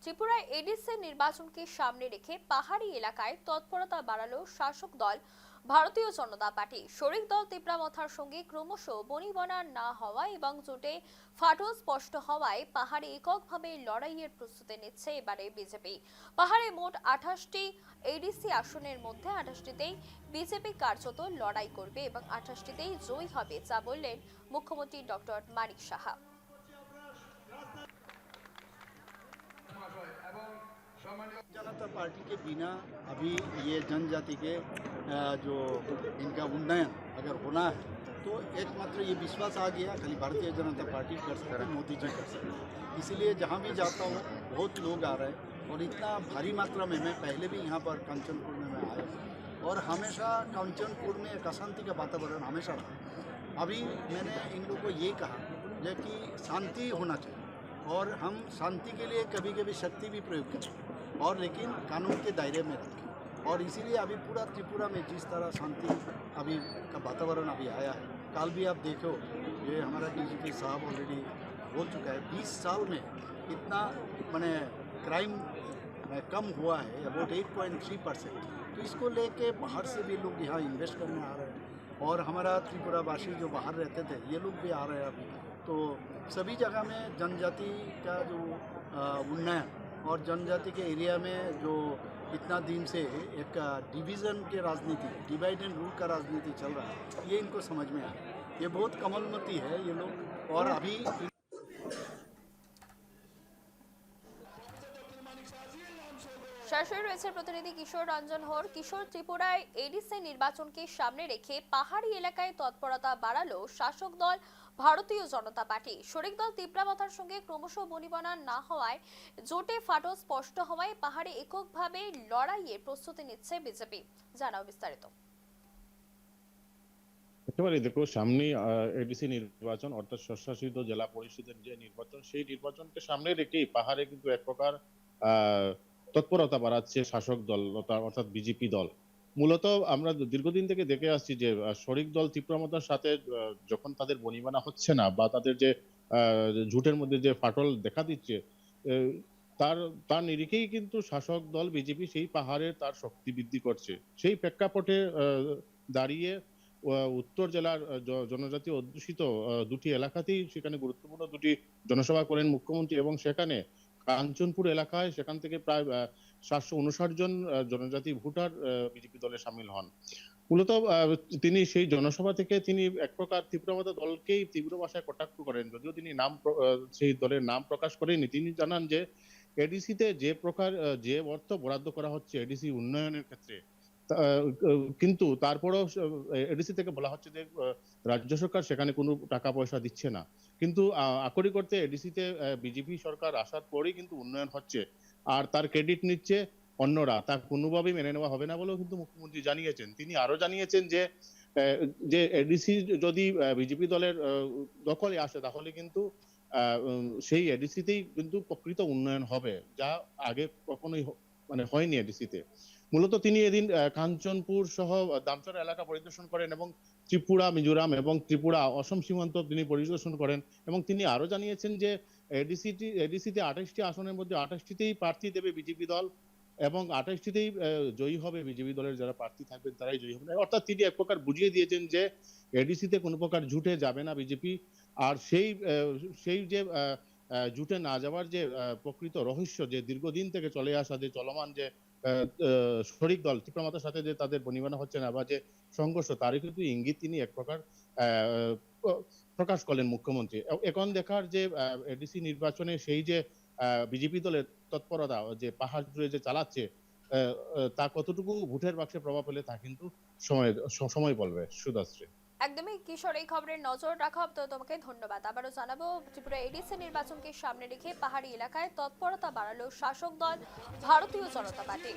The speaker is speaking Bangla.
ত্রিপুরায় এডিসি নির্বাচনকে সামনে রেখে পাহাড়ি এলাকায় তৎপরতা বাড়ালো শাসক দল ভারতীয় জনতা পার্টি। শরিক দল তিপ্রামথার সঙ্গে ক্রমশ বনিবনা না হওয়া এবং জোটে ফাটল স্পষ্ট হওয়ায় পাহাড়ে এককভাবে লড়াইয়ের প্রস্তুতি নিচ্ছে এবারে বিজেপি। পাহাড়ে মোট 28টি এডিসি আসনের মধ্যে 28টিতেই বিজেপি কার্যত লড়াই করবে এবং 28টিতেই জয়ী হবে, যা বললেন মুখ্যমন্ত্রী ডক্টর মানিক সাহা। जनता पार्टी के बिना अभी ये जनजाति के जो इनका उन्नयन अगर होना है तो एकमात्र ये विश्वास आ गया खाली भारतीय जनता पार्टी कर सकते हैं, मोदी जी कर सकते हैं। इसीलिए जहाँ भी जाता हूँ बहुत लोग आ रहे हैं और इतना भारी मात्रा में, मैं पहले भी यहाँ पर कंचनपुर में मैं आया और हमेशा कंचनपुर में एक अशांति का वातावरण हमेशा रहा। अभी मैंने इन लोगों को ये कहा है कि शांति होना चाहिए और हम शांति के लिए कभी कभी शक्ति भी प्रयोग करें और लेकिन कानून के दायरे में रखें। और इसीलिए अभी पूरा त्रिपुरा में जिस तरह शांति अभी का वातावरण अभी आया है, कल भी आप देखो ये हमारा डीजीपी साहब ऑलरेडी बोल चुका है 20 साल में इतना मैंने क्राइम कम हुआ है अबाउट 8.3%। तो इसको लेके बाहर से भी लोग यहाँ इन्वेस्ट करने आ रहे हैं और हमारा त्रिपुरावासी जो बाहर रहते थे ये लोग भी आ रहे हैं अभी। तो सभी जगह में जनजाति का जो उन्नयन और जनजाति के एरिया में जो इतना दिन से एक डिवीज़न के राजनीति, डिवाइड एंड रूल का राजनीति चल रहा है, ये इनको समझ में आया। ये बहुत कमलमती है ये लोग। और अभी সরাসরি রয়েছে প্রতিনিধি কিশোর রঞ্জন হোর। কিশোর, ত্রিপুরায় এডিসি নির্বাচনকে সামনে রেখে পাহাড়ি এলাকায় তৎপরতা বাড়ালো শাসক দল ভারতীয় জনতা পার্টি। শরিক দল তিপ্রামথার সঙ্গে ক্রমশ বনিবনা না হওয়ায়, জোটে ফাটল স্পষ্ট হওয়ায় পাহাড়ে এককভাবে লড়াইয়ের প্রস্তুতি নিচ্ছে বিজেপি। জানাও বিস্তারিত। একেবারে দেখো, সামনেই এডিসি নির্বাচন অর্থাৎ স্বশাসিত জেলা পরিষদের যে নির্বাচন, সেই নির্বাচনকে সামনে রেখেই পাহাড়ে কিন্তু এক প্রকার তৎপরতা বাড়াচ্ছে শাসক দল অর্থাৎ বিজেপি দল। মূলত আমরা দীর্ঘদিন থেকে দেখে আসছি যে শরিক দল তিপ্রামথার সাথে যখন তাদের বনিবনা হচ্ছে না বা তাদের যে জোটের মধ্যে যে ফাটল দেখা দিচ্ছে, তার তার নিরিখেই কিন্তু শাসক দল বিজেপি সেই পাহাড়ের তার শক্তি বৃদ্ধি করছে। সেই প্রেক্ষাপটে দাঁড়িয়ে উত্তর জেলার জনজাতি অধ্যুষিত দুটি এলাকাতেই সেখানে গুরুত্বপূর্ণ দুটি জনসভা করেন মুখ্যমন্ত্রী এবং সেখানে কাঞ্চনপুর এলাকায় সেখান থেকে প্রায় 759 জন জনজাতি ভোটার বিজেপি দলে সামিল হন। মূলত তিনি সেই জনসভা থেকে তিনি এক প্রকার তিপ্রামথা দলকেই তীব্র ভাষায় কটাক্ষ করেন, যদিও তিনি সেই দলের নাম প্রকাশ করেননি। তিনি জানান যে এডিসিতে যে প্রকার যে অর্থ বরাদ্দ করা হচ্ছে এডিসি উন্নয়নের ক্ষেত্রে, কিন্তু তারপরেও এডিসি থেকে বলা হচ্ছে যে রাজ্য সরকার সেখানে কোনো টাকা পয়সা দিচ্ছে না। কিন্তু আকরি করতে এডিসিতে বিজেপি সরকার আসার পরেই কিন্তু উন্নয়ন হচ্ছে, আর তার ক্রেডিট নিচ্ছে অন্যরা। তা কোনোভাবেই মেনে নেওয়া হবে না বলেও কিন্তু মুখ্যমন্ত্রী জানিয়েছেন। তিনি আরো জানিয়েছেন যে এডিসি যদি বিজেপি দলের দখলে আসে তাহলে কিন্তু সেই এডিসিতেই কিন্তু প্রকৃত উন্নয়ন হবে, যা আগে কখনোই মানে হয়নি এডিসিতে। মূলত তিনি এদিন কাঞ্চনপুর সহ দামচর এলাকা পরিদর্শন করেন এবং ত্রিপুরা, মিজোরাম এবং ত্রিপুরা অসম সীমান্ত তিনি পরিদর্শন করেন এবং তিনি আরো জানিয়েছেন যে এডিসিতে 28টি আসনের মধ্যে 28টিতেই প্রার্থী দেবে বিজেপি দল এবং 28টিতেই জয়ী হবে বিজেপি দলের যারা প্রার্থী থাকবেন তারাই জয়ী হবেন। অর্থাৎ তিনি এক প্রকার বুঝিয়ে দিয়েছেন যে এডিসিতে কোনো প্রকার জুটে যাবে না বিজেপি। আর সেই যে জুটে না যাওয়ার যে প্রকৃত রহস্য, যে দীর্ঘদিন থেকে চলে আসা যে চলমান যে শরিক দল তিপ্রামথার সাথে যে তাদের বনিবনা হচ্ছে না বা যে সংঘর্ষ, তারই কিন্তু ইঙ্গিত তিনি এক প্রকার প্রকাশ করলেন মুখ্যমন্ত্রী। এখন দেখার যে এডিসি নির্বাচনে সেই যে বিজেপি দলের তৎপরতা যে পাহাড় জুড়ে যে চালাচ্ছে, তা কতটুকু ভোটের বাক্সে প্রভাব ফেলে তা কিন্তু সময় বলবে। সুদাশ্রী, একদমই কিশোর, এই খবরের নজর রাখা তো তোমাকে ধন্যবাদ। আবারও জানাবো, ত্রিপুরা এডিসি নির্বাচনকে সামনে রেখে পাহাড়ি এলাকায় তৎপরতা বাড়ালো শাসক দল ভারতীয় জনতা পার্টি।